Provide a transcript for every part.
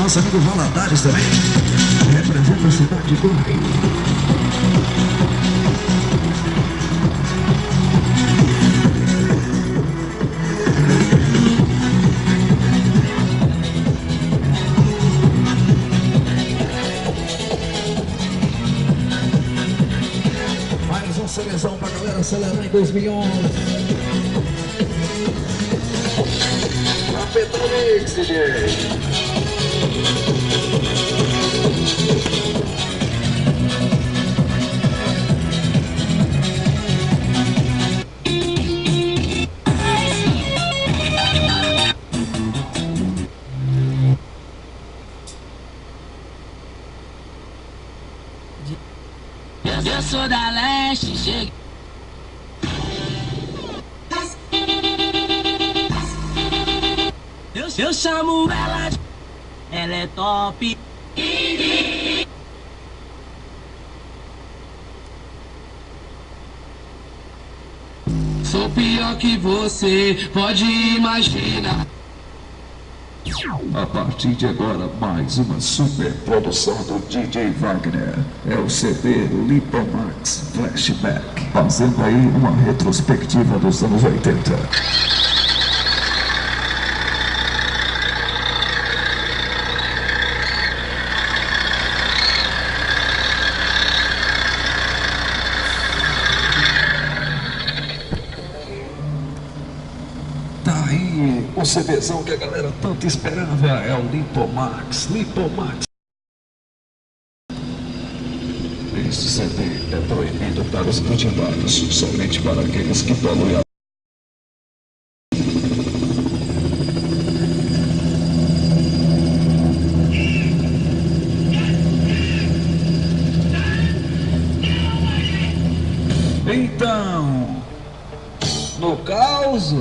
nosso amigo Valadares também. Representa a cidade do Rio. Mais um seleção pra galera acelerar em 2011. Petrolix, DJ. Eu sou da leste, cheguei. Eu chamo ela de... Ela é top. Sou pior que você, pode imaginar. A partir de agora, mais uma super produção do DJ Wagner. É o CD Lipomax Flashback, fazendo aí uma retrospectiva dos anos 80. Tá aí o CDzão que a galera tanto esperava, é o Lipomax. Este CD é proibido para os cultivados, somente para aqueles que poluem a... Então, no caos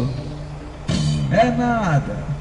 é nada.